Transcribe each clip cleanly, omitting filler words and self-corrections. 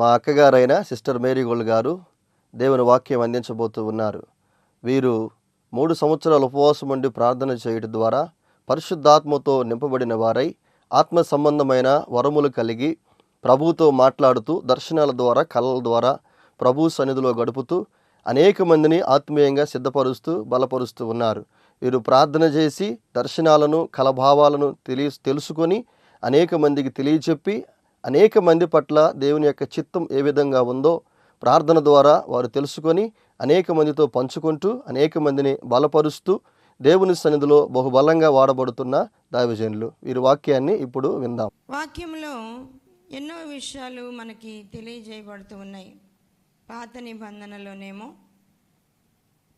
మా అక్కగారైన sister Mary gold గారు దేవుని వాక్యం అందించబోతూ ఉన్నారు. వీరు 3 సంవత్సరాలు ఉపవాసం ఉండి ప్రార్థన చేయడం ద్వారా పరిశుద్ధాత్మతో నింపబడిన వారై ఆత్మ సంబంధమైన వరములు కలిగి ప్రభువుతో మాట్లాడుతూ దర్శనాల ద్వారా కళల ద్వారా ప్రభు సన్నిధిలో గడుపుతూ అనేక మందిని ఆత్మీయంగా సిద్ధపరుస్తూ బలపరుస్తూ ఉన్నారు. వీరు ప్రార్థన చేసి దర్శనాలను కలభావాలను తెలుసుకొని అనేక మందికి తెలియచెప్పి అనేక మంది పట్ల దేవుని యొక్క చిత్తం ఏ విధంగా ఉందో ప్రార్థన ద్వారా వారు తెలుసుకొని అనేక మందితో పంచుకుంటూ అనేక మందిని బలపరుస్తూ దేవుని సన్నిధిలో బహుబలంగా వాడబడుతున్న దైవజనులు. వీరి వాక్యాన్ని ఇప్పుడు విందాం. వాక్యంలో ఎన్నో విషయాలు మనకి తెలియజేయబడుతూ ఉన్నాయి. పాత నిబంధనలోనేమో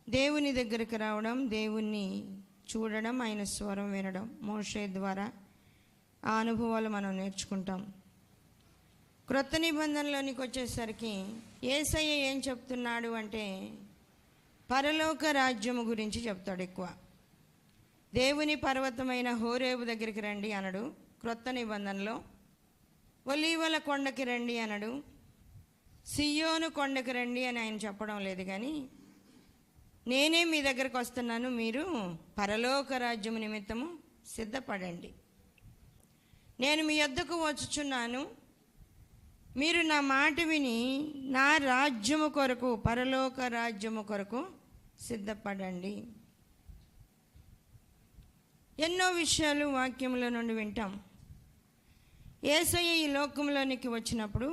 దేవుని దగ్గరికి రావడం, దేవుణ్ణి చూడడం, ఆయన స్వరం వినడం, మోషే ద్వారా ఆ అనుభవాలు మనం నేర్చుకుంటాం. క్రొత్త నిబంధనలోనికి వచ్చేసరికి యేసయ్య ఏం చెప్తున్నాడు అంటే పరలోక రాజ్యము గురించి చెప్తాడు. ఎక్కువ దేవుని పర్వతమైన హోరేబు దగ్గరికి రండి అనడు. క్రొత్త నిబంధనలో ఒలీవల కొండకి రండి అనడు. సియోను కొండకి రండి అని ఆయన చెప్పడం లేదు, కానీ నేనే మీ దగ్గరకు వస్తున్నాను, మీరు పరలోక రాజ్యము నిమిత్తము సిద్ధపడండి, నేను మీ యొద్దకు వచ్చుచున్నాను, మీరు నా మాట విని నా రాజ్యము కొరకు, పరలోక రాజ్యము కొరకు సిద్ధపడండి. ఎన్నో విషయాలు వాక్యంలో నుండి వింటాం. యేసయ్య ఈ లోకంలోనికి వచ్చినప్పుడు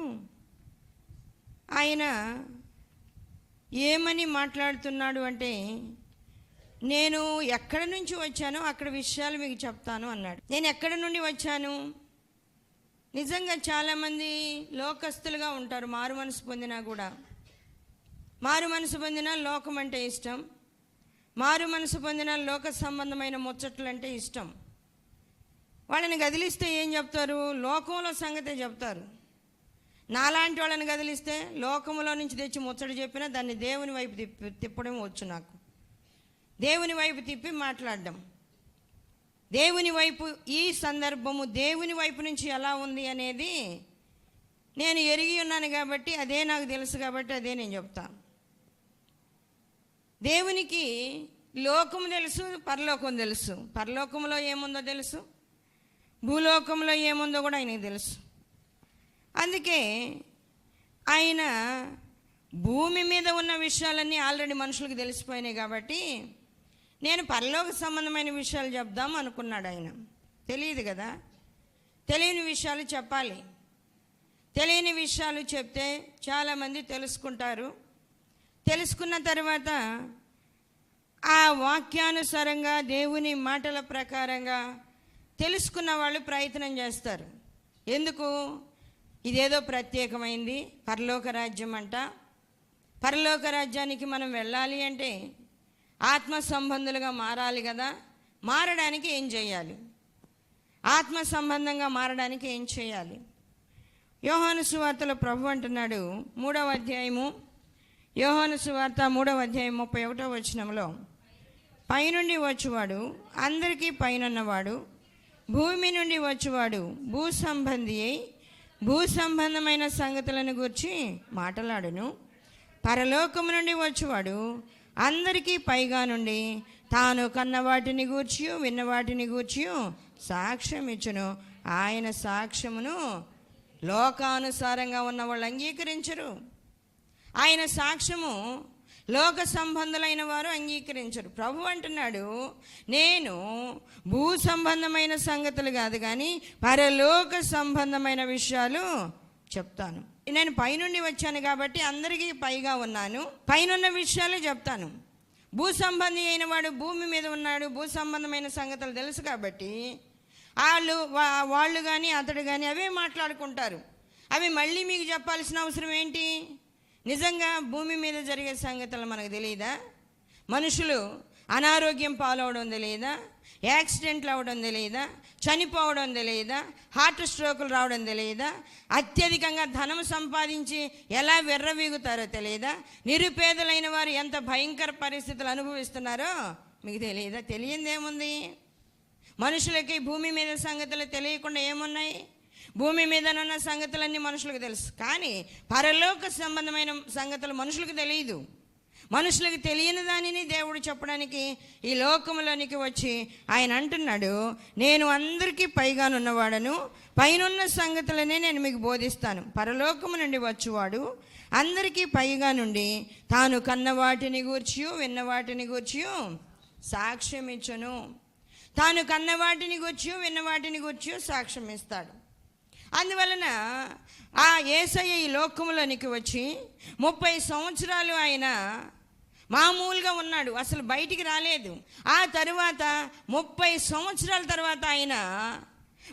ఆయన ఏమని మాట్లాడుతున్నాడు అంటే, నేను ఎక్కడి నుంచి వచ్చానో అక్కడ విషయాలు మీకు చెప్తాను అన్నాడు. నేను ఎక్కడి నుండి వచ్చాను? నిజంగా చాలామంది లోకస్తులుగా ఉంటారు. మారు మనసు పొందినా కూడా, మారు మనసు పొందినా లోకం అంటే ఇష్టం, మారు మనసు పొందిన లోక సంబంధమైన ముచ్చట్లు అంటే ఇష్టం. వాళ్ళని కదిలిస్తే ఏం చెప్తారు? లోకంలో సంగతే చెప్తారు. నాలాంటి వాళ్ళని కదిలిస్తే లోకంలో నుంచి తెచ్చి ముచ్చట చెప్పినా దాన్ని దేవుని వైపు తిప్పడం వచ్చు నాకు. దేవుని వైపు తిప్పి మాట్లాడడం, దేవుని వైపు, ఈ సందర్భము దేవుని వైపు నుంచి ఎలా ఉంది అనేది నేను ఎరిగి ఉన్నాను కాబట్టి, అదే నాకు తెలుసు కాబట్టి అదే నేను చెప్తాను. దేవునికి లోకము తెలుసు, పరలోకం తెలుసు. పరలోకంలో ఏముందో తెలుసు, భూలోకంలో ఏముందో కూడా ఆయనకు తెలుసు. అందుకే ఆయన భూమి మీద ఉన్న విషయాలన్నీ ఆల్రెడీ మనుషులకు తెలిసిపోయినాయి కాబట్టి నేను పరలోక సంబంధమైన విషయాలు చెప్దాం అనుకున్నాడు. ఆయన తెలియదు కదా, తెలియని విషయాలు చెప్పాలి. తెలియని విషయాలు చెప్తే చాలామంది తెలుసుకుంటారు. తెలుసుకున్న తర్వాత ఆ వాక్యానుసారంగా దేవుని మాటల ప్రకారంగా తెలుసుకున్న వాళ్ళు ప్రయత్నం చేస్తారు. ఎందుకు? ఇదేదో ప్రత్యేకమైంది పరలోక రాజ్యం అంట. పరలోక రాజ్యానికి మనం వెళ్ళాలి అంటే ఆత్మ సంబంధులుగా మారాలి కదా. మారడానికి ఏం చేయాలి? ఆత్మ సంబంధంగా మారడానికి ఏం చేయాలి? యోహాను సువార్తలో ప్రభు అంటున్నాడు, 3వ అధ్యాయము, యోహాను సువార్త 3వ అధ్యాయం 31వ వచనంలో, పైనుండి వచ్చువాడు అందరికీ పైనున్నవాడు, భూమి నుండి వచ్చువాడు భూ సంబంధి అయి భూ సంబంధమైన సంగతులను గురించి మాట్లాడును. పరలోకము నుండి వచ్చువాడు అందరికీ పైగా నుండి తాను కన్న వాటిని గూర్చి విన్న వాటిని గూర్చి సాక్ష్యం ఇచ్చును. ఆయన సాక్ష్యమును లోకానుసారంగా ఉన్న వాళ్ళు అంగీకరించరు. ఆయన సాక్ష్యము లోక సంబంధులైన వారు అంగీకరించరు. ప్రభు అంటున్నాడు, నేను భూ సంబంధమైన సంగతులు కాదు కానీ పరలోక సంబంధమైన విషయాలు చెప్తాను. నేను పైనుండి వచ్చాను కాబట్టి అందరికీ పైగా ఉన్నాను, పైనున్న విషయాలు చెప్తాను. భూ సంబంధి అయిన వాడు భూమి మీద ఉన్నాడు, భూ సంబంధమైన సంగతులు తెలుసు కాబట్టి వాళ్ళు కానీ అతడు కానీ అవే మాట్లాడుకుంటారు. అవి మళ్ళీ మీకు చెప్పాల్సిన అవసరం ఏంటి? నిజంగా భూమి మీద జరిగే సంగతులు మనకు తెలియదా? మనుషులు అనారోగ్యం పాలవడం తెలియదా? యాక్సిడెంట్లు అవ్వడం తెలియదా? చనిపోవడం తెలియదా? హార్ట్ స్ట్రోకులు రావడం తెలియదా? అత్యధికంగా ధనం సంపాదించి ఎలా విర్రవీగుతారో తెలియదా? నిరుపేదలైన వారు ఎంత భయంకర పరిస్థితులు అనుభవిస్తున్నారో మీకు తెలియదా? తెలియందేముంది? మనుషులకి భూమి మీద సంగతులు తెలియకుండా ఏమున్నాయి? భూమి మీదనున్న సంగతులన్నీ మనుషులకు తెలుసు, కానీ పరలోక సంబంధమైన సంగతులు మనుషులకు తెలియదు. మనుషులకు తెలియని దానిని దేవుడు చెప్పడానికి ఈ లోకంలోనికి వచ్చి ఆయన అంటున్నాడు, నేను అందరికీ పైగానున్నవాడను, పైనున్న సంగతులనే నేను మీకు బోధిస్తాను. పరలోకము నుండి వచ్చువాడు అందరికీ పైగా నుండి తాను కన్న వాటిని గూర్చి విన్న వాటిని గూర్చి సాక్ష్యం ఇచ్చును. తాను కన్న వాటిని గూర్చి విన్న వాటిని గూర్చి సాక్ష్యం ఇస్తాడు. అందువలన ఆ యేసయ్య ఈ లోకంలోనికి వచ్చి 30 సంవత్సరాలు ఆయన మామూలుగా ఉన్నాడు, అసలు బయటికి రాలేదు. ఆ తరువాత 30 సంవత్సరాల తర్వాత ఆయన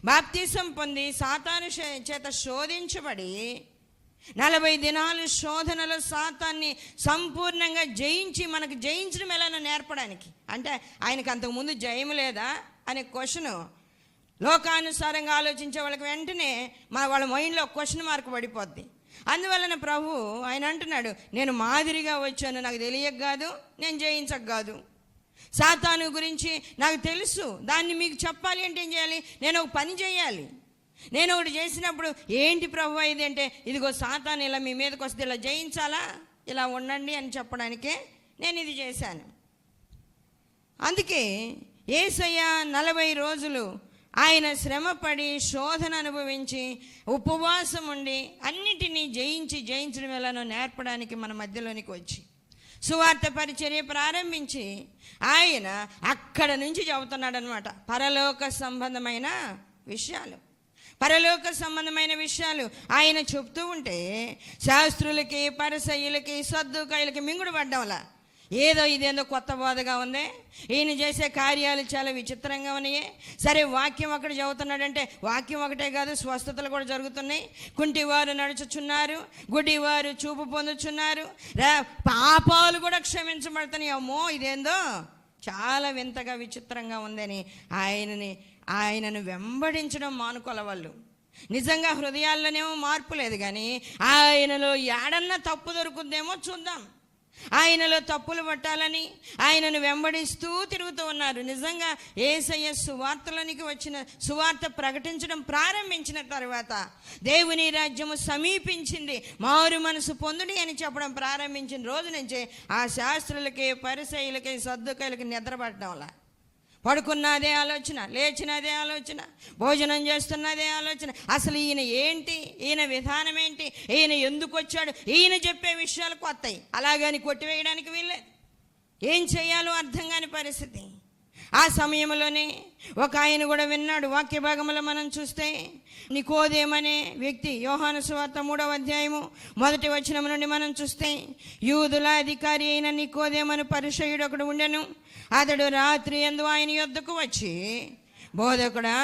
బాప్తిసం పొంది సాతాను చేత శోధించబడి 40 దినాలు శోధనలో సాతాన్ని సంపూర్ణంగా జయించి మనకు జయించడం ఎలానో నేర్పడానికి. అంటే ఆయనకు అంతకుముందు జయం లేదా అనే క్వశ్చన్ లోకానుసారంగా ఆలోచించే వాళ్ళకి వెంటనే వాళ్ళ మైండ్లో క్వశ్చన్ మార్క్ పడిపోద్ది. అందువలన ప్రభు ఆయన అంటున్నాడు, నేను మాదిరిగా వచ్చాను, నాకు తెలియక కాదు, నేను జయించక కాదు. సాతాను గురించి నాకు తెలుసు, దాన్ని మీకు చెప్పాలి అంటే ఏం చేయాలి? నేను ఒక పని చేయాలి. నేను ఒకటి చేసినప్పుడు ఏంటి ప్రభు ఇది అంటే, ఇదిగో సాతాను ఇలా మీ మీదకి వస్తే ఇలా జయించాలా, ఇలా ఉండండి అని చెప్పడానికే నేను ఇది చేశాను. అందుకే యేసయ్య 40 రోజులు ఆయన శ్రమపడి శోధన అనుభవించి ఉపవాసం ఉండి అన్నిటినీ జయించడం ఎలానో నేర్పడానికి మన మధ్యలోనికి వచ్చి సువార్త పరిచర్య ప్రారంభించి ఆయన అక్కడ నుంచి చెబుతున్నాడు అనమాట. పరలోక సంబంధమైన విషయాలు ఆయన చెప్తూ ఉంటే శాస్త్రులకి పరిసయ్యులకి సద్దుకాయలకి మింగుడు పడ్డంలా, ఇదేందో కొత్త బోధగా ఉంది, ఈయన చేసే కార్యాలు చాలా విచిత్రంగా ఉన్నాయి. సరే వాక్యం అక్కడ చదువుతున్నాడంటే వాక్యం ఒకటే కాదు, స్వస్థతలు కూడా జరుగుతున్నాయి. కుంటివారు నడుచుచున్నారు, గుడ్డివారు చూపు పొందుచున్నారు, పాపాలు కూడా క్షమించబడుతున్నాయి. అమ్మో ఇదేందో చాలా వింతగా విచిత్రంగా ఉందని ఆయనను వెంబడించడం మానుకోల వాళ్ళు. నిజంగా హృదయాల్లోనేమో మార్పు లేదు, కానీ ఆయనలో ఏడన్నా తప్పు దొరుకుద్దేమో చూద్దాం. ఆయనలో తప్పులు పట్టాలని ఆయనను వెంబడిస్తూ తిరుగుతూ ఉన్నారు. నిజంగా యేసయ్య సువార్తలోనికి వచ్చిన సువార్త ప్రకటించడం ప్రారంభించిన తర్వాత దేవుని రాజ్యము సమీపించింది, మారు మనసు పొందుడి అని చెప్పడం ప్రారంభించిన రోజు నుంచే ఆ శాస్త్రులకి పరిసయ్యులకి సద్దుకాయలకి నిద్ర పట్టడంలా, పడుకున్నదే ఆలోచన, లేచినదే ఆలోచన, భోజనం చేస్తున్నదే ఆలోచన. అసలు ఈయన ఏంటి, ఈయన విధానం ఏంటి, ఈయన ఎందుకు వచ్చాడు, ఈయన చెప్పే విషయాలు కొత్తయి, అలాగని కొట్టివేయడానికి వీల్లేదు. ఏం చేయాలో అర్థం కాని పరిస్థితి. ఆ సమయంలోనే ఒక ఆయన కూడా విన్నాడు. వాక్య భాగంలో మనం చూస్తే నికోదేమనే వ్యక్తి, యోహాను సువార్త 3వ అధ్యాయము 1వ వచనం నుండి మనం చూస్తే, యూదుల అధికారి అయిన నికోదేమను పరిసయ్యుడు ఒకడు ఉండెను. అతడు రాత్రి యందు ఆయన యొద్దకు వచ్చి, బోధకుడా,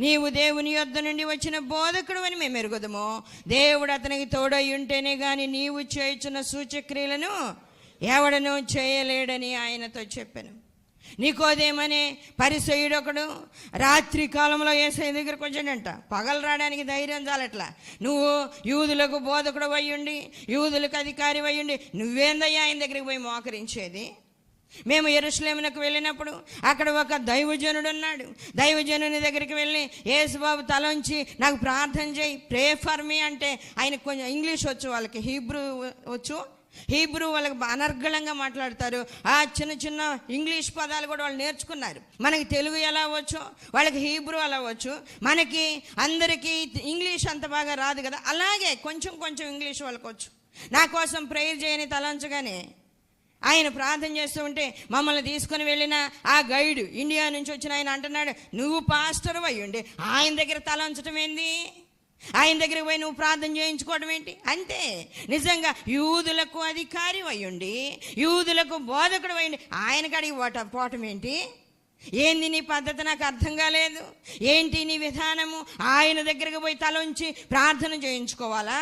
నీవు దేవుని యొద్ద నుండి వచ్చిన బోధకుడు అని మేము ఎరుగుదము. దేవుడు అతనికి తోడై ఉంటేనే గాని నీవు చేయుచున్న సూచక్రియలను ఎవడనూ చేయలేడని ఆయనతో చెప్పాను. నికోదేమనే పరిసయ్యుడు ఒకడు రాత్రి కాలంలో యేసయ్య దగ్గరకు వచ్చాడంట. పగలు రావడానికి ధైర్యం చాలట్లా. నువ్వు యూదులకు బోధకుడు అయ్యుండి, యూదులకు అధికారి అయ్యుండి, నువ్వేందయ్యా ఆయన దగ్గరికి పోయి మోకరించేది? మేము యెరూషలేమునకు వెళ్ళినప్పుడు అక్కడ ఒక దైవజనుడు ఉన్నాడు. దైవజనుని దగ్గరికి వెళ్ళి, యేసుబాబు తలంచి నాకు ప్రార్థన చేయి, ప్రే ఫర్ మీ అంటే, ఆయనకు కొంచెం ఇంగ్లీష్ వచ్చు, వాళ్ళకి హీబ్రూ వాళ్ళకి అనర్గళంగా మాట్లాడతారు. ఆ చిన్న చిన్న ఇంగ్లీష్ పదాలు కూడా వాళ్ళు నేర్చుకున్నారు. మనకి తెలుగు ఎలా వచ్చో వాళ్ళకి హీబ్రూ అలా వచ్చు. మనకి అందరికీ ఇంగ్లీష్ అంత బాగా రాదు కదా, అలాగే కొంచెం ఇంగ్లీష్ వాళ్ళకి వచ్చు. నా కోసం ప్రేయర్ చేయని తలంచగానే ఆయన ప్రార్థన చేస్తూ ఉంటే మమ్మల్ని తీసుకుని వెళ్ళిన ఆ గైడ్, ఇండియా నుంచి వచ్చిన ఆయన అంటున్నాడు, నువ్వు పాస్టర్ అయ్యుండి ఆయన దగ్గర తలంచడం ఏంది, ఆయన దగ్గరికి పోయి నువ్వు ప్రార్థన చేయించుకోవడం ఏంటి అంటే, నిజంగా యూదులకు అధికారి అయ్యుండి, యూదులకు బోధకుడు అయ్యండి, ఆయన కాడికి పోవటం ఏంటి? ఏంది నీ పద్ధతి? నాకు అర్థం కాలేదు. ఏంటి నీ విధానము? ఆయన దగ్గరికి పోయి తలంచి ప్రార్థన చేయించుకోవాలా?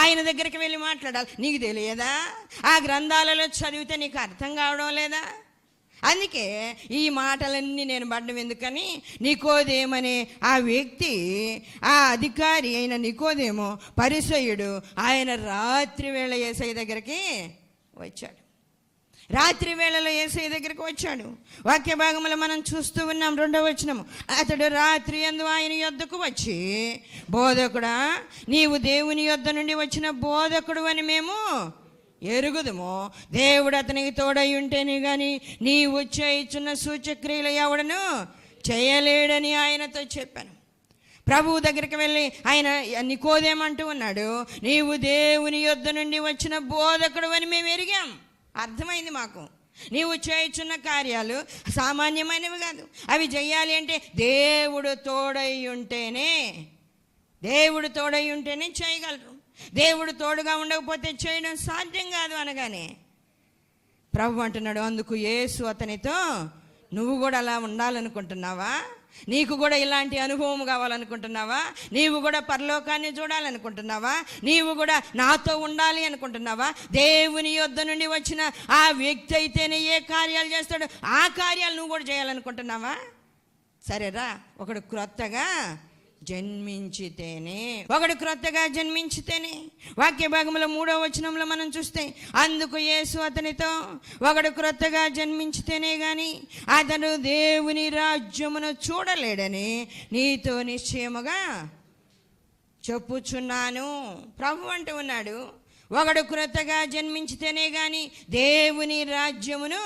ఆయన దగ్గరికి వెళ్ళి మాట్లాడాలి? నీకు తెలియదా? ఆ గ్రంథాలలో చదివితే నీకు అర్థం కావడం లేదా? అందుకే ఈ మాటలన్నీ నేను పడ్డం ఎందుకని, నికోదేమనే ఆ వ్యక్తి, ఆ అధికారి అయిన నికోదేమో పరిసయ్యుడు, ఆయన రాత్రి వేళ యేసయ్య దగ్గరికి వచ్చాడు. రాత్రి వేళలో యేసయ్య దగ్గరికి వచ్చాడు. వాక్య భాగంలో మనం చూస్తూ ఉన్నాం. 2వ వచనము, అతడు రాత్రి యందు ఆయన యొద్దకు వచ్చి, బోధకుడా, నీవు దేవుని యొద్ద నుండి వచ్చిన బోధకుడు అని మేము ఎరుగుదుము. దేవుడు అతనికి తోడై ఉంటేనే కానీ నీవు చేయుచున్న సూచక్రియలు ఎవడను చేయలేడని ఆయనతో చెప్పాను. ప్రభువు దగ్గరికి వెళ్ళి ఆయన నికోదేమంటూ ఉన్నాడు, నీవు దేవుని యొద్ద నుండి వచ్చిన బోధకుడు అని మేము ఎరిగాం. అర్థమైంది మాకు. నీవు చేయుచున్న కార్యాలు సామాన్యమైనవి కాదు. అవి చెయ్యాలి అంటే దేవుడు తోడై ఉంటేనే చేయగలరు. దేవుడు తోడుగా ఉండకపోతే చేయడం సాధ్యం కాదు అనగానే ప్రభు అంటున్నాడు, అందుకు యేసు అతనితో, నువ్వు కూడా అలా ఉండాలనుకుంటున్నావా? నీకు కూడా ఇలాంటి అనుభవం కావాలనుకుంటున్నావా? నీవు కూడా పరలోకాన్ని చూడాలనుకుంటున్నావా? నీవు కూడా నాతో ఉండాలి అనుకుంటున్నావా? దేవుని యొద్ద నుండి వచ్చిన ఆ వ్యక్తి అయితేనే ఏ కార్యాలు చేస్తాడో ఆ కార్యాలు నువ్వు కూడా చేయాలనుకుంటున్నావా? సరేరా, ఒకడు క్రొత్తగా జన్మించితేనే వాక్య భాగంలో 3వ వచనంలో మనం చూస్తే, అందుకు యేసు అతనితో, ఒకడు క్రొత్తగా జన్మించితేనే గాని అతడు దేవుని రాజ్యమును చూడలేడని నీతో నిశ్చయముగా చెప్పుచున్నాను. ప్రభు అంటూ ఉన్నాడు, ఒకడు క్రొత్తగా జన్మించితేనే గాని దేవుని రాజ్యమును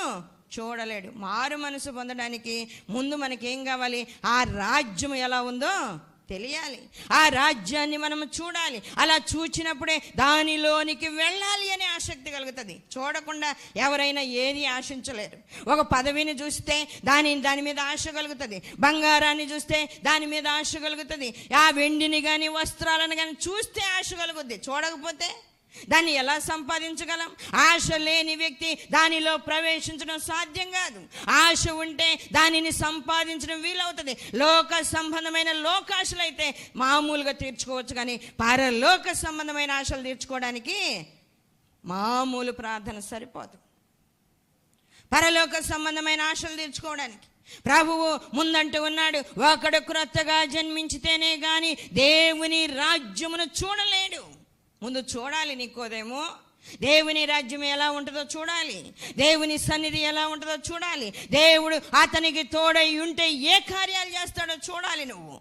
చూడలేడు. మారు మనసు పొందడానికి ముందు మనకేం కావాలి? ఆ రాజ్యం ఎలా ఉందో తెలియాలి. ఆ రాజ్యాన్ని మనం చూడాలి. అలా చూచినప్పుడే దానిలోనికి వెళ్ళాలి అనే ఆసక్తి కలుగుతుంది. చూడకుండా ఎవరైనా ఏది ఆశించలేరు. ఒక పదవిని చూస్తే దాని మీద ఆశ కలుగుతుంది. బంగారాన్ని చూస్తే దాని మీద ఆశ కలుగుతుంది. ఆ వెండిని కానీ వస్త్రాలను కానీ చూస్తే ఆశ కలుగుద్ది. చూడకపోతే దాన్ని ఎలా సంపాదించగలం? ఆశ లేని వ్యక్తి దానిలో ప్రవేశించడం సాధ్యం కాదు. ఆశ ఉంటే దానిని సంపాదించడం వీలవుతుంది. లోక సంబంధమైన లోకాశలు అయితే మామూలుగా తీర్చుకోవచ్చు, కానీ పరలోక సంబంధమైన ఆశలు తీర్చుకోవడానికి మామూలు ప్రార్థన సరిపోదు. పరలోక సంబంధమైన ఆశలు తీర్చుకోవడానికి ప్రభువు ముందంటూ ఉన్నాడు, ఒకడు క్రొత్తగా జన్మించితేనే గాని దేవుని రాజ్యమును చూడలేడు. ముందు చూడాలి. నికోదేమో దేవుని రాజ్యం ఎలా ఉంటుందో చూడాలి. దేవుని సన్నిధి ఎలా ఉంటుందో చూడాలి. దేవుడు అతనికి తోడై ఉంటే ఏ కార్యాలు చేస్తాడో చూడాలి నువ్వు.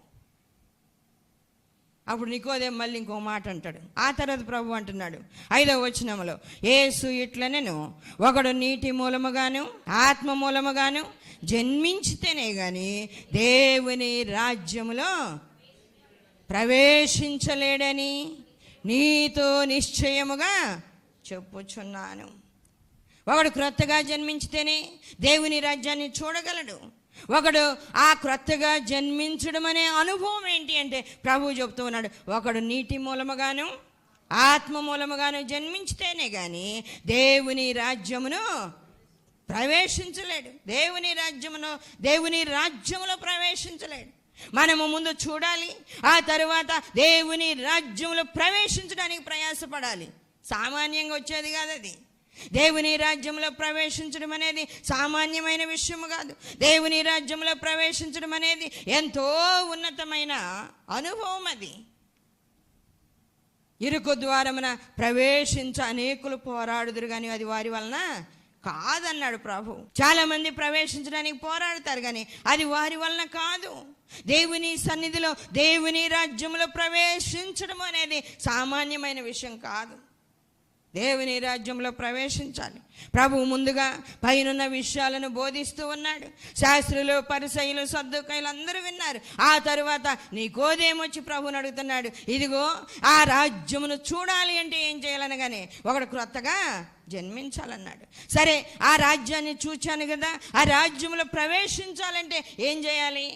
అప్పుడు నికోదేము మళ్ళీ ఇంకో మాట అంటాడు. ఆ తర్వాత ప్రభు అంటున్నాడు 5వ వచనంలో, యేసు ఇట్లనెను, ఒకడు నీటి మూలముగాను ఆత్మ మూలముగాను జన్మించితేనే గాని దేవుని రాజ్యములో ప్రవేశించలేడని నీతో నిశ్చయముగా చెప్పుచున్నాను. ఒకడు క్రొత్తగా జన్మించితేనే దేవుని రాజ్యాన్ని చూడగలడు. ఒకడు ఆ క్రొత్తగా జన్మించడం అనే అనుభవం ఏంటి అంటే ప్రభువు చెప్తూ ఉన్నాడు, ఒకడు నీటి మూలముగాను ఆత్మ మూలముగాను జన్మించితేనే కానీ దేవుని రాజ్యమును ప్రవేశించలేడు. దేవుని రాజ్యములో ప్రవేశించలేడు. మనము ముందు చూడాలి, ఆ తరువాత దేవుని రాజ్యంలో ప్రవేశించడానికి ప్రయాసపడాలి. సామాన్యంగా వచ్చేది కాదు అది. దేవుని రాజ్యంలో ప్రవేశించడం అనేది సామాన్యమైన విషయం కాదు. దేవుని రాజ్యంలో ప్రవేశించడం అనేది ఎంతో ఉన్నతమైన అనుభవం. అది ఇరుకు ద్వారమున ప్రవేశించ అనేకులు పోరాడుదురు కానీ అది వారి వలన కాదన్నాడు ప్రభు. చాలా మంది ప్రవేశించడానికి పోరాడతారు కానీ అది వారి వలన కాదు. దేవుని సన్నిధిలో దేవుని రాజ్యంలో ప్రవేశించడం అనేది సామాన్యమైన విషయం కాదు. దేవుని రాజ్యంలో ప్రవేశించాలి. ప్రభువు ముందుగా పైనున్న విషయాలను బోధిస్తూ ఉన్నాడు. శాస్త్రులు, పరిసయ్యులు, సద్దూకయ్యులు అందరూ విన్నారు. ఆ తరువాత నికోదేము వచ్చి ప్రభువుని అడుగుతున్నాడు, ఇదిగో ఆ రాజ్యమును చూడాలి అంటే ఏం చేయాలనగానే ఒకడు క్రొత్తగా జన్మించాలన్నాడు. సరే, ఆ రాజ్యాన్ని చూచాను కదా, ఆ రాజ్యంలో ప్రవేశించాలంటే ఏం చేయాలి?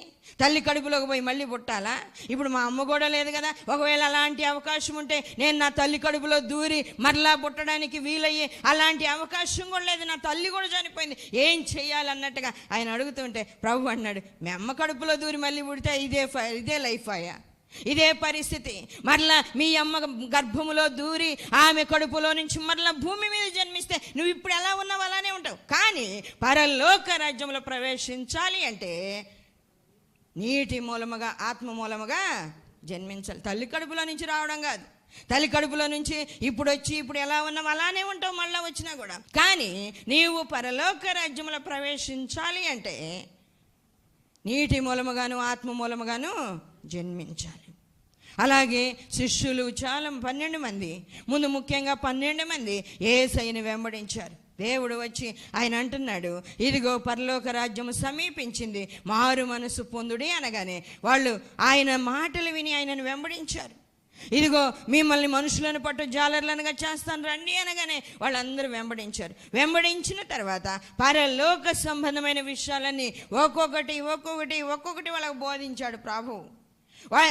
తల్లి కడుపులోకి పోయి మళ్ళీ పుట్టాలా? ఇప్పుడు మా అమ్మ కూడా లేదు కదా. ఒకవేళ అలాంటి అవకాశం ఉంటే నేను నా తల్లి కడుపులో దూరి మరలా పుట్టడానికి వీలయ్యే అలాంటి అవకాశం కూడా లేదు. నా తల్లి కూడా చనిపోయింది, ఏం చెయ్యాలన్నట్టుగా ఆయన అడుగుతుంటే ప్రభు అన్నాడు, మీ అమ్మ కడుపులో దూరి మళ్ళీ పుడితే ఇదే లైఫ్ అయ్యా, ఇదే పరిస్థితి. మరలా మీ అమ్మ గర్భములో దూరి ఆమె కడుపులో నుంచి మరలా భూమి మీద జన్మిస్తే నువ్వు ఇప్పుడు ఎలా ఉన్నావు అలానే ఉంటావు. కానీ పరలోక రాజ్యంలో ప్రవేశించాలి అంటే నీటి మూలముగా ఆత్మ మూలముగా జన్మించాలి. తల్లి కడుపులో నుంచి రావడం కాదు, తల్లి కడుపులో నుంచి ఇప్పుడు ఎలా ఉన్నావు అలానే ఉంటావు మళ్ళీ వచ్చినా కూడా. కానీ నీవు పరలోక రాజ్యంలో ప్రవేశించాలి అంటే నీటి మూలముగాను ఆత్మ మూలముగాను జన్మించాలి. అలాగే శిష్యులు చాలా 12 మంది, ముందు ముఖ్యంగా 12 మంది యేసయ్యను వెంబడించారు. దేవుడు వచ్చి ఆయన అంటున్నాడు, ఇదిగో పరలోక రాజ్యము సమీపించింది, మారు మనసు పొందుడి అనగానే వాళ్ళు ఆయన మాటలు విని ఆయనను వెంబడించారు. ఇదిగో మిమ్మల్ని మనుషులను పట్టు జాలర్లనుగా చేస్తాను రండి అనగానే వాళ్ళందరూ వెంబడించారు. వెంబడించిన తర్వాత పరలోక సంబంధమైన విషయాలన్నీ ఒక్కొక్కటి వాళ్ళకు బోధించాడు ప్రభువు.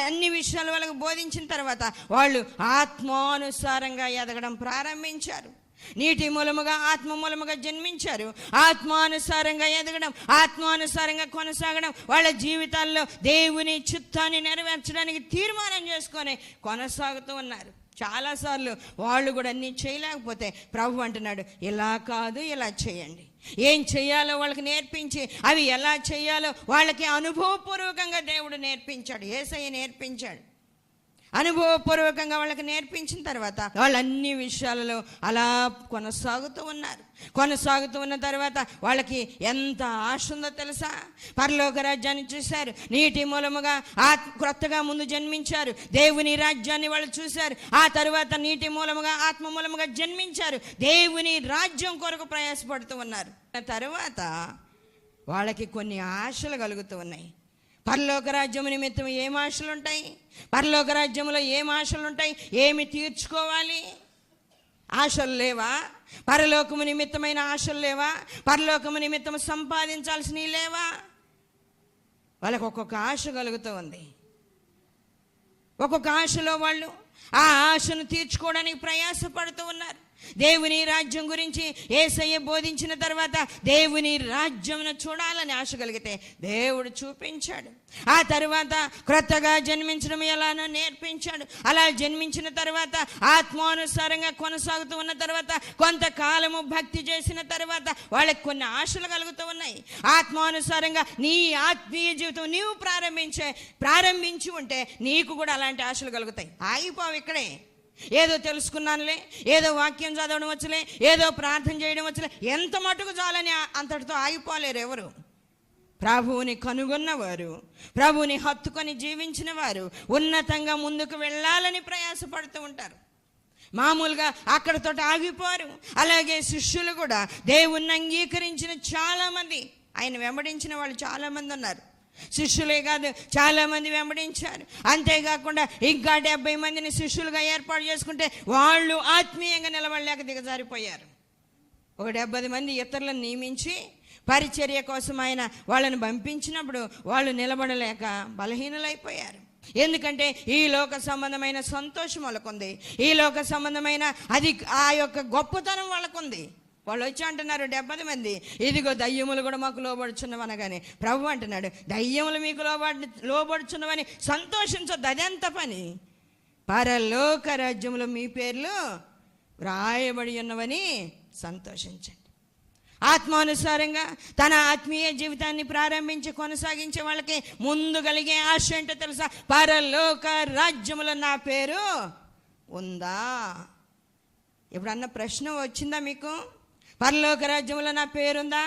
అన్ని విషయాలు వాళ్ళకు బోధించిన తర్వాత వాళ్ళు ఆత్మానుసారంగా ఎదగడం ప్రారంభించారు. నీటి మూలముగా ఆత్మ మూలముగా జన్మించారు. ఆత్మానుసారంగా ఎదగడం, ఆత్మానుసారంగా కొనసాగడం, వాళ్ళ జీవితాల్లో దేవుని చిత్తాన్ని నెరవేర్చడానికి తీర్మానం చేసుకొని కొనసాగుతూ ఉన్నారు. చాలాసార్లు వాళ్ళు కూడా అన్నీ చేయలేకపోతే ప్రభు అంటున్నాడు, ఇలా కాదు ఇలా చేయండి. ఏం చేయాలో వాళ్ళకి నేర్పించి అవి ఎలా చేయాలో వాళ్ళకి అనుభవపూర్వకంగా దేవుడు నేర్పించాడు, యేసయ్య నేర్పించాడు. అనుభవపూర్వకంగా వాళ్ళకి నేర్పించిన తర్వాత వాళ్ళు అన్ని విషయాలలో అలా కొనసాగుతూ ఉన్నారు. కొనసాగుతూ ఉన్న తర్వాత వాళ్ళకి ఎంత ఆశ ఉందో తెలుసా? పరలోక రాజ్యాన్ని చూశారు, నీటి మూలముగా క్రొత్తగా ముందు జన్మించారు, దేవుని రాజ్యాన్ని వాళ్ళు చూశారు. ఆ తర్వాత నీటి మూలముగా ఆత్మ మూలముగా జన్మించారు, దేవుని రాజ్యం కొరకు ప్రయాసపడుతూ ఉన్నారు. తర్వాత వాళ్ళకి కొన్ని ఆశలు కలుగుతూ ఉన్నాయి. పరలోక రాజ్యం నిమిత్తం ఏం ఆశలు ఉంటాయి? పరలోక రాజ్యంలో ఏం ఆశలు ఉంటాయి? ఏమి తీర్చుకోవాలి? ఆశలు లేవా? పరలోకము నిమిత్తమైన ఆశలు లేవా? పరలోకము నిమిత్తం సంపాదించాల్సినవి లేవా? వాళ్ళకు ఒక్కొక్క ఆశ కలుగుతూ ఉంది. ఒక్కొక్క ఆశలో వాళ్ళు ఆ ఆశను తీర్చుకోవడానికి ప్రయాసపడుతూ ఉన్నారు. దేవుని రాజ్యం గురించి యేసయ్య బోధించిన తర్వాత దేవుని రాజ్యంను చూడాలని ఆశ కలిగితే దేవుడు చూపించాడు. ఆ తర్వాత క్రొత్తగా జన్మించడం ఎలానో నేర్పించాడు. అలా జన్మించిన తర్వాత ఆత్మానుసారంగా కొనసాగుతూ ఉన్న తర్వాత కొంతకాలము భక్తి చేసిన తర్వాత వాళ్ళకి కొన్ని ఆశలు కలుగుతూ ఉన్నాయి. ఆత్మానుసారంగా నీ ఆత్మీయ జీవితం నీవు ప్రారంభించి ఉంటే నీకు కూడా అలాంటి ఆశలు కలుగుతాయి. ఆగిపోవు ఇక్కడే. ఏదో తెలుసుకున్నానులే, ఏదో వాక్యం చదవడం వచ్చలే, ఏదో ప్రార్థన చేయడం వచ్చలే, ఎంత మటుకు చాలని అంతటితో ఆగిపోలేరు ఎవరు. ప్రభువుని కనుగొన్నవారు, ప్రభువుని హత్తుకొని జీవించిన వారు ఉన్నతంగా ముందుకు వెళ్ళాలని ప్రయాసపడుతూ ఉంటారు. మామూలుగా అక్కడితో ఆగిపోరు. అలాగే శిష్యులు కూడా దేవుణ్ణి అంగీకరించిన చాలామంది, ఆయన వెంబడించిన వాళ్ళు చాలామంది ఉన్నారు. శిష్యులే కాదు, చాలామంది వెంబడించారు. అంతేకాకుండా ఇంకా 70 మందిని శిష్యులుగా ఏర్పాటు చేసుకుంటే వాళ్ళు ఆత్మీయంగా నిలబడలేక దిగజారిపోయారు. ఒక 70 మంది ఇతరులను నియమించి పరిచర్య కోసం ఆయన వాళ్ళని పంపించినప్పుడు వాళ్ళు నిలబడలేక బలహీనులైపోయారు. ఎందుకంటే ఈ లోక సంబంధమైన సంతోషం వాళ్ళకుంది, ఈ లోక సంబంధమైన ఆ యొక్క గొప్పతనం వాళ్ళకుంది. వాళ్ళు వచ్చి అంటున్నారు 70 మంది, ఇదిగో దయ్యములు కూడా మాకు లోబడుచున్నవి అనగానే ప్రభు అంటున్నాడు, దయ్యములు మీకు లోబడుచున్నవని సంతోషించొద్దు, అదెంత పని. పరలోక రాజ్యములో మీ పేర్లు వ్రాయబడి ఉన్నవని సంతోషించండి. ఆత్మానుసారంగా తన ఆత్మీయ జీవితాన్ని ప్రారంభించి కొనసాగించే వాళ్ళకి ముందు కలిగే ఆశ ఏంటో తెలుసా? పరలోక రాజ్యములో నా పేరు ఉందా? ఎప్పుడన్నా ప్రశ్న వచ్చిందా మీకు? పరలోక రాజ్యంలో నా పేరుందా?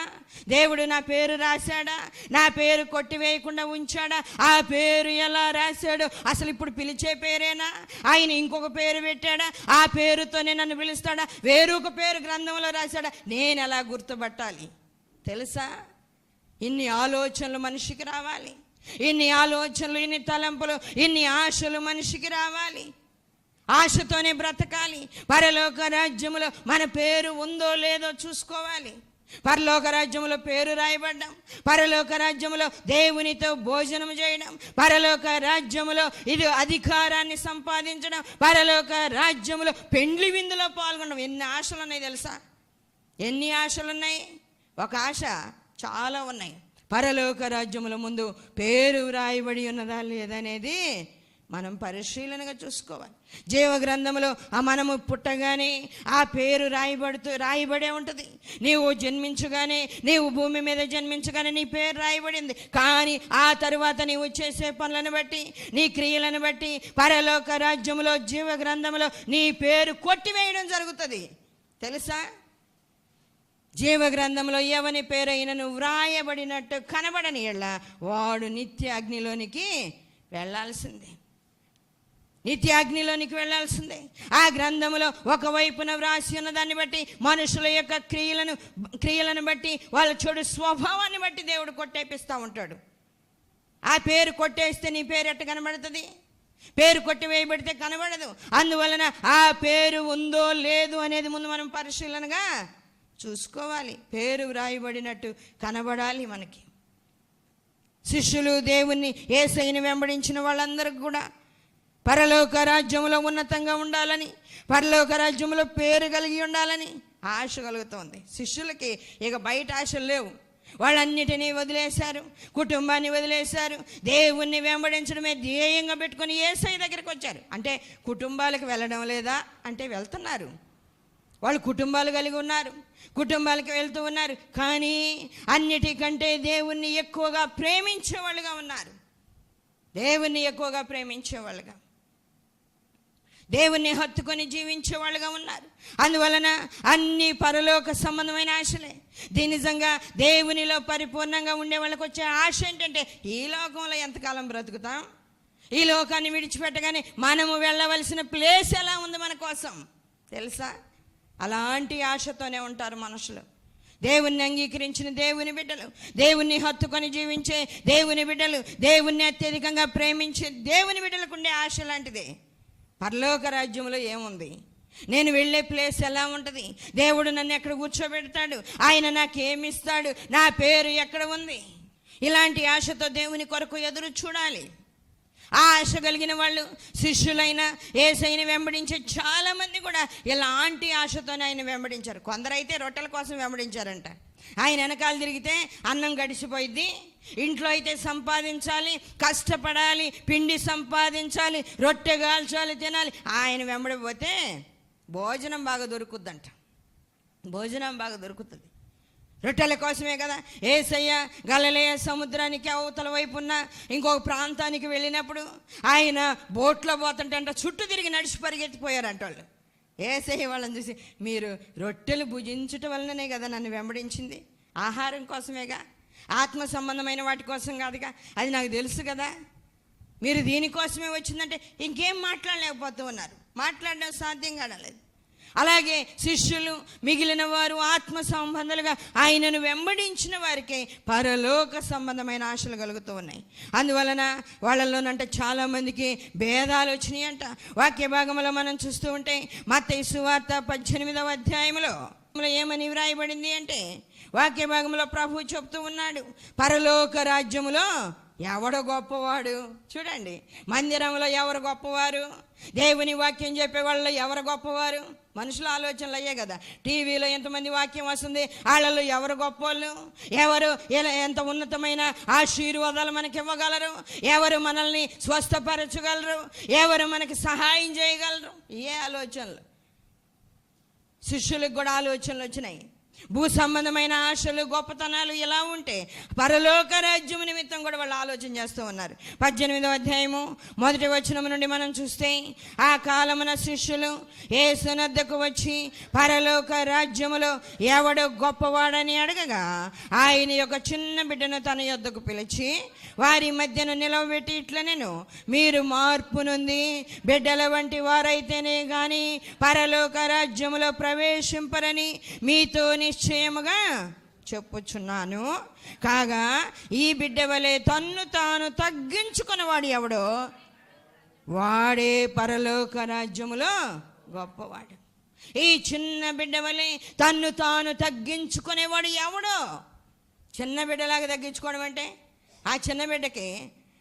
దేవుడు నా పేరు రాశాడా? నా పేరు కొట్టివేయకుండా ఉంచాడా? ఆ పేరు ఎలా రాశాడు? అసలు ఇప్పుడు పిలిచే పేరేనా? ఆయన ఇంకొక పేరు పెట్టాడా? ఆ పేరుతోనే నన్ను పిలుస్తాడా? వేరొక పేరు గ్రంథంలో రాశాడా? నేను ఎలా గుర్తుపట్టాలి తెలుసా? ఇన్ని ఆలోచనలు మనిషికి రావాలి, ఇన్ని ఆలోచనలు, ఇన్ని తలంపులు, ఇన్ని ఆశలు మనిషికి రావాలి. ఆశతోనే బ్రతకాలి. పరలోక రాజ్యములో మన పేరు ఉందో లేదో చూసుకోవాలి. పరలోక రాజ్యములో పేరు రాయబడ్డం, పరలోక రాజ్యములో దేవునితో భోజనం చేయడం, పరలోక రాజ్యములో ఇది అధికారాన్ని సంపాదించడం, పరలోక రాజ్యములో పెండ్లి విందులో పాల్గొనడం. ఎన్ని ఆశలు ఉన్నాయి తెలుసా? ఎన్ని ఆశలు ఉన్నాయి? ఒక ఆశ చాలా ఉన్నాయి. పరలోక రాజ్యముల ముందు పేరు రాయబడి ఉన్నదా లేదనేది మనం పరిశీలనగా చూసుకోవాలి. జీవ గ్రంథంలో మనము పుట్టగానే ఆ పేరు రాయబడే ఉంటుంది. నీవు జన్మించగానే, నీవు భూమి మీద జన్మించగానే నీ పేరు రాయబడింది. కానీ ఆ తరువాత నీవు చేసే పనులను బట్టి, నీ క్రియలను బట్టి పరలోక రాజ్యంలో జీవ గ్రంథంలో నీ పేరు కొట్టివేయడం జరుగుతుంది. తెలుసా? జీవ గ్రంథంలో ఎవని పేరైనను వ్రాయబడినట్టు కనబడని ఎడల వాడు నిత్య అగ్నిలోనికి వెళ్ళాల్సిందే. నిత్య అగ్నిలోనికి వెళ్ళాల్సిందే. ఆ గ్రంథంలో ఒకవైపున వ్రాసి ఉన్న దాన్ని బట్టి, మనుషుల యొక్క క్రియలను బట్టి, వాళ్ళ చెడు స్వభావాన్ని బట్టి దేవుడు కొట్టేపిస్తూ ఉంటాడు. ఆ పేరు కొట్టేస్తే నీ పేరు ఎట్ట కనబడుతుంది? పేరు కొట్టివేయబడితే కనబడదు. అందువలన ఆ పేరు ఉందో లేదు అనేది ముందు మనం పరిశీలనగా చూసుకోవాలి. పేరు వ్రాయబడినట్టు కనబడాలి మనకి. శిష్యులు దేవుణ్ణి, యేసయ్యని వెంబడించిన వాళ్ళందరికీ కూడా పరలోక రాజ్యంలో ఉన్నతంగా ఉండాలని, పరలోక రాజ్యంలో పేరు కలిగి ఉండాలని ఆశ కలుగుతోంది. శిష్యులకి ఇక బయట ఆశలు లేవు. వాళ్ళన్నిటినీ వదిలేశారు, కుటుంబాన్ని వదిలేశారు, దేవుణ్ణి వెంబడించడమే ధ్యేయంగా పెట్టుకొని యేసయ్య దగ్గరికి వచ్చారు. అంటే కుటుంబాలకు వెళ్ళడం లేదా అంటే వెళ్తున్నారు. వాళ్ళు కుటుంబాలు కలిగి ఉన్నారు, కుటుంబాలకు వెళ్తూ ఉన్నారు. కానీ అన్నిటికంటే దేవుణ్ణి ఎక్కువగా ప్రేమించేవాళ్ళుగా ఉన్నారు. దేవుణ్ణి ఎక్కువగా ప్రేమించేవాళ్ళుగా, దేవుణ్ణి హత్తుకొని జీవించేవాళ్ళుగా ఉన్నారు. అందువలన అన్ని పరలోక సంబంధమైన ఆశలే. నిజంగా దేవునిలో పరిపూర్ణంగా ఉండే వాళ్ళకి వచ్చే ఆశ ఏంటంటే, ఈ లోకంలో ఎంతకాలం బ్రతుకుతాం, ఈ లోకాన్ని విడిచిపెట్టగానే మనము వెళ్ళవలసిన ప్లేస్ ఎలా ఉంది మన కోసం తెలుసా? అలాంటి ఆశతోనే ఉంటారు మనుషులు. దేవుణ్ణి అంగీకరించిన దేవుని బిడ్డలు, దేవుణ్ణి హత్తుకొని జీవించే దేవుని బిడ్డలు, దేవుణ్ణి అత్యధికంగా ప్రేమించే దేవుని బిడ్డలకు ఉండే ఆశ లాంటిదే. పరలోక రాజ్యంలో ఏముంది, నేను వెళ్ళే ప్లేస్ ఎలా ఉంటుంది, దేవుడు నన్ను ఎక్కడ కూర్చోబెడతాడు, ఆయన నాకేమిస్తాడు, నా పేరు ఎక్కడ ఉంది, ఇలాంటి ఆశతో దేవుని కొరకు ఎదురు చూడాలి. ఆ ఆశ కలిగిన వాళ్ళు శిష్యులైన యేసయ్యని వెంబడించే చాలామంది కూడా ఇలాంటి ఆశతోనే ఆయన వెంబడించారు. కొందరైతే రొట్టెల కోసం వెంబడించారంట. ఆయన వెనకాల తిరిగితే అన్నం గడిచిపోయిద్ది, ఇంట్లో అయితే సంపాదించాలి, కష్టపడాలి, పిండి సంపాదించాలి, రొట్టె కాల్చాలి, తినాలి. ఆయన వెంబడిపోతే భోజనం బాగా దొరుకుద్దంట. భోజనం బాగా దొరుకుతుంది. రొట్టెల కోసమే కదా యేసయ్య గలిలయ సముద్రానికి అవతల వైపు ఉన్న ఇంకొక ప్రాంతానికి వెళ్ళినప్పుడు ఆయన బోట్లో పోతుంటే చుట్టూ తిరిగి నడిచి పరిగెత్తిపోయారంట వాళ్ళు. యేసయ్య వాళ్ళని చూసి, మీరు రొట్టెలు భుజించటం వలననే కదా నన్ను వెంబడించింది, ఆహారం కోసమేగా, ఆత్మ సంబంధమైన వాటి కోసం కాదుగా, అది నాకు తెలుసు కదా, మీరు దీనికోసమే వచ్చిందంటే ఇంకేం మాట్లాడలేకపోతూ ఉన్నారు. మాట్లాడడం సాధ్యం కాడలేదు. అలాగే శిష్యులు మిగిలిన వారు ఆత్మ సంబంధాలుగా ఆయనను వెంబడించిన వారికి పరలోక సంబంధమైన ఆశలు కలుగుతూ ఉన్నాయి. అందువలన వాళ్ళలోనంటే చాలామందికి భేదాలు వచ్చినాయంట. వాక్య భాగంలో మనం చూస్తూ ఉంటే మత్తయి సువార్త 18వ అధ్యాయంలో ఏమని వ్రాయబడింది అంటే, వాక్య భాగంలో ప్రభువు చెప్తూ ఉన్నాడు, పరలోక రాజ్యములో ఎవడు గొప్పవాడు. చూడండి, మందిరంలో ఎవరు గొప్పవారు, దేవుని వాక్యం చెప్పే వాళ్ళు ఎవరు గొప్పవారు. మనుషుల ఆలోచనలు అయ్యే కదా. టీవీలో ఎంతమంది వాక్యం వస్తుంది, వాళ్ళలో ఎవరు గొప్పవాళ్ళు, ఎవరు ఎంత ఉన్నతమైన ఆశీర్వాదాలు మనకి ఇవ్వగలరు, ఎవరు మనల్ని స్వస్థపరచగలరు, ఎవరు మనకి సహాయం చేయగలరు. ఏ ఆలోచనలు. శిష్యులకు కూడా ఆలోచనలు వచ్చినాయి. భూ సంబంధమైన ఆశలు, గొప్పతనాలు ఎలా ఉంటే పరలోక రాజ్యం నిమిత్తం కూడా వాళ్ళు ఆలోచన చేస్తూ ఉన్నారు. 18వ అధ్యాయము 1వ వచనం నుండి మనం చూస్తే, ఆ కాలమున శిష్యులు యేసునద్దకు వచ్చి పరలోక రాజ్యములో ఎవడు గొప్పవాడని అడగగా, ఆయన యొక్క చిన్న బిడ్డను తన యొద్దకు పిలిచి వారి మధ్యను నిలవబెట్టి ఇట్లనెను, మీరు మార్పు నొంది బిడ్డల వంటి వారైతేనే గాని పరలోక రాజ్యములో ప్రవేశింపరని మీతో నిశ్చయముగా చెప్పుచున్నాను. కాగా ఈ బిడ్డ వలె తన్ను తాను తగ్గించుకున్నవాడు ఎవడో వాడే పరలోక రాజ్యములో గొప్పవాడు. ఈ చిన్న బిడ్డ వలె తన్ను తాను తగ్గించుకునేవాడు ఎవడో. చిన్న బిడ్డలాగా తగ్గించుకోవడం అంటే, ఆ చిన్న బిడ్డకి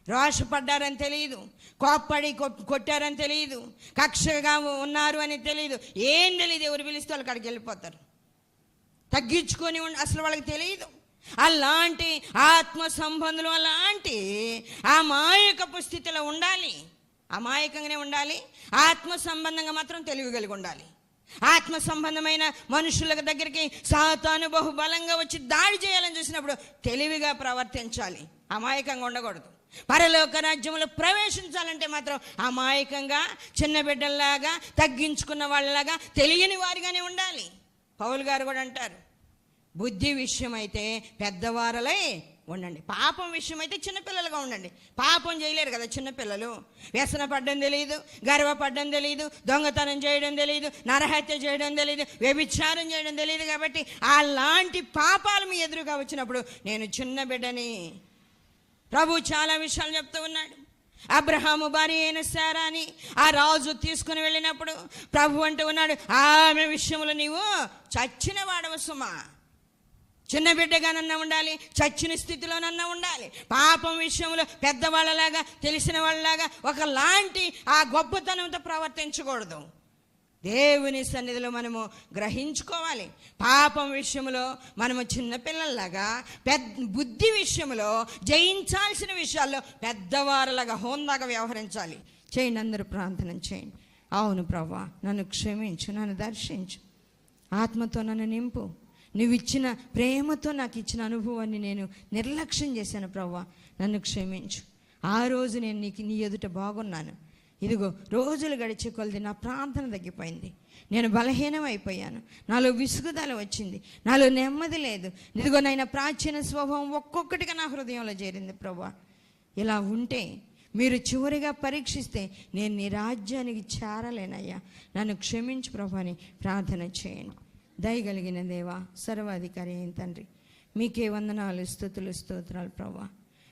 రోషపడ్డారని తెలియదు, కోప్పడి కొట్టారని తెలియదు, కక్షగా ఉన్నారు అని తెలియదు, ఏం తెలియదు. ఎవరు పిలిస్తే వాళ్ళు అక్కడికి వెళ్ళిపోతారు. తగ్గించుకొని అసలు వాళ్ళకి తెలియదు. అలాంటి ఆత్మ సంబంధులు అలాంటి ఆ మాయకపు స్థితిలో ఉండాలి. అమాయకంగానే ఉండాలి. ఆత్మ సంబంధంగా మాత్రం తెలివి కలిగి ఉండాలి. ఆత్మ సంబంధమైన మనుషుల దగ్గరికి సాతాను బహుబలంగా వచ్చి దాడి చేయాలని చూసినప్పుడు తెలివిగా ప్రవర్తించాలి, అమాయకంగా ఉండకూడదు. పరలోక రాజ్యంలో ప్రవేశించాలంటే మాత్రం అమాయకంగా, చిన్న బిడ్డల్లాగా, తగ్గించుకున్న వాళ్ళలాగా, తెలియని వారిగానే ఉండాలి. పౌలు గారు కూడా అంటారు, బుద్ధి విషయం అయితే పెద్దవారలై ఉండండి, పాపం విషయం అయితే చిన్నపిల్లలుగా ఉండండి. పాపం చేయలేరు కదా చిన్నపిల్లలు. వ్యసన పడ్డం తెలియదు, గర్వపడ్డం తెలియదు, దొంగతనం చేయడం తెలియదు, నరహత్య చేయడం తెలియదు, వ్యభిచారం చేయడం తెలియదు. కాబట్టి అలాంటి పాపాలు మీ ఎదురుగా వచ్చినప్పుడు నేను చిన్న బిడ్డని. ప్రభు చాలా విషయాలు చెప్తూ ఉన్నాడు. అబ్రహాము భార్య అయిన శారాని ఆ రాజు తీసుకుని వెళ్ళినప్పుడు ప్రభు అంటూ ఉన్నాడు, ఆమె విషయంలో నీవు చచ్చిన వాడవు సుమా. చిన్న బిడ్డగానన్నా ఉండాలి, చచ్చిన స్థితిలోనన్నా ఉండాలి. పాపం విషయంలో పెద్దవాళ్ళలాగా, తెలిసిన వాళ్ళలాగా ఒకలాంటి ఆ గొప్పతనంతో ప్రవర్తించకూడదు. దేవుని సన్నిధిలో మనము గ్రహించుకోవాలి. పాపం విషయంలో మనము చిన్నపిల్లల్లాగా, బుద్ధి విషయంలో, జయించాల్సిన విషయాల్లో పెద్దవారులాగా హోందాగా వ్యవహరించాలి. చేయండి, అందరూ ప్రార్థన చేయండి. అవును ప్రభువా, నన్ను క్షమించు, నన్ను దర్శించు, ఆత్మతో నన్ను నింపు. నువ్వు ఇచ్చిన ప్రేమతో నాకు ఇచ్చిన అనుభవాన్ని నేను నిర్లక్ష్యం చేశాను ప్రభువా, నన్ను క్షమించు. ఆ రోజు నేను నీ ఎదుట బాగున్నాను. ఇదిగో రోజులు గడిచే కొలది నా ప్రార్థన తగ్గిపోయింది, నేను బలహీనం అయిపోయాను, నాలో విసుగుదల వచ్చింది, నాలో నెమ్మది లేదు. ఇదిగో నాయన ప్రాచీన స్వభావం ఒక్కొక్కటిగా నా హృదయంలో చేరింది ప్రభువా. ఇలా ఉంటే మీరు చివరిగా పరీక్షిస్తే నేను నీ రాజ్యానికి చేరలేనయ్యా, నన్ను క్షమించు ప్రభు అని ప్రార్థన చేయండి. దయగలిగిన దేవా, సర్వాధికారి అయిన తండ్రి, మీకే వందనాలు, స్తుతులు, స్తోత్రాలు ప్రభువా.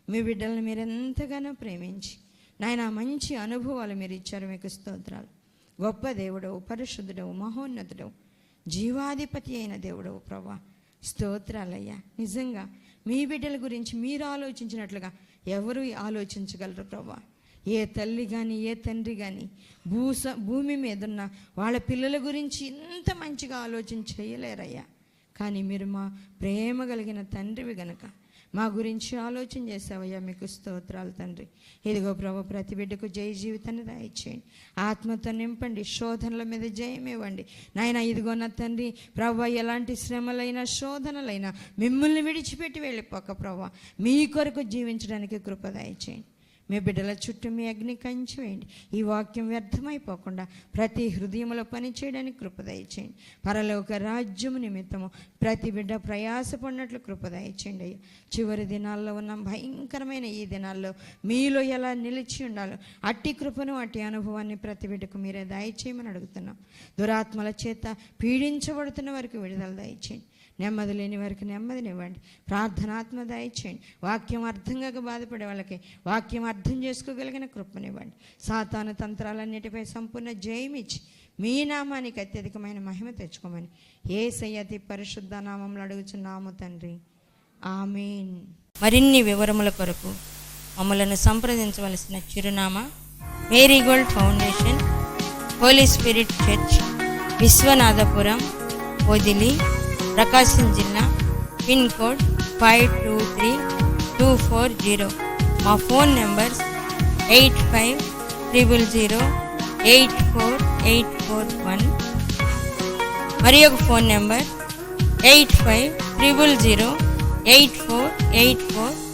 మీ బిడ్డలను మీరు ఎంతగానో ప్రేమించి నాయన మంచి అనుభవాలు మీరు ఇచ్చారు, మీకు స్తోత్రాలు. గొప్ప దేవుడవు, పరిశుద్ధుడవు, మహోన్నతుడవు, జీవాధిపతి అయిన దేవుడవు ప్రభువా, స్తోత్రాలయ్యా. నిజంగా మీ బిడ్డల గురించి మీరు ఆలోచించినట్లుగా ఎవరు ఆలోచించగలరు ప్రభువా? ఏ తల్లి కానీ, ఏ తండ్రి కానీ భూమి మీద ఉన్న వాళ్ళ పిల్లల గురించి ఇంత మంచిగా ఆలోచన చేయలేరయ్యా. కానీ మీరు మా ప్రేమ కలిగిన తండ్రివి గనక మా గురించి ఆలోచన చేసావయ్యా, మీకు స్తోత్రాలు తండ్రి. ఇదిగో ప్రభు, ప్రతి బిడ్డకు జయ జీవితాన్ని దయచేయండి, ఆత్మతో నింపండి, శోధనల మీద జయం ఇవ్వండి నాయన. ఇదిగో నా తండ్రి ప్రభు, ఎలాంటి శ్రమలైనా శోధనలైనా మిమ్మల్ని విడిచిపెట్టి వెళ్ళిపోక ప్రభు, మీ కొరకు జీవించడానికి కృప దయచేయండి. మీ బిడ్డల చుట్టూ మీ అగ్ని కంచి వేయండి. ఈ వాక్యం వ్యర్థమైపోకుండా ప్రతి హృదయంలో పని చేయడానికి కృప దయచేయండి. పరలోక రాజ్యము నిమిత్తము ప్రతి బిడ్డ ప్రయాసపడినట్లు కృప దయచేయండి అయ్యా. చివరి దినాల్లో ఉన్న భయంకరమైన ఈ దినాల్లో మీలో ఎలా నిలిచి ఉండాలో అట్టి కృపను, అట్టి అనుభవాన్ని ప్రతి బిడ్డకు మీరే దయచేయమని అడుగుతున్నాం. దురాత్మల చేత పీడించబడుతున్న వారికి విడుదల దయచేయండి, నెమ్మది లేని వారికి నెమ్మదినివ్వండి, ప్రార్థనాత్మ దయచేయండి. వాక్యం అర్థంగా బాధపడే వాళ్ళకి వాక్యం అర్థం చేసుకోగలిగిన కృపనివ్వండి. సాతాను తంత్రాలన్నిటిపై సంపూర్ణ జయమిచ్చి మీ నామానికి అత్యధికమైన మహిమ తెచ్చుకోమని యేసయ్య అతి పరిశుద్ధ నామంలో అడుగుచున్నాము తండ్రి, ఆమేన్. మరిన్ని వివరముల కొరకు మమ్మలను సంప్రదించవలసిన చిరునామా Marigold Foundation, Holy Spirit Church, Vishwanathapuram, Podili, Prakasam జిల్లా, పిన్ కోడ్ 523240. మా ఫోన్ నెంబర్స్ 8500084841, మరి ఒక ఫోన్ నెంబర్ 8500084841.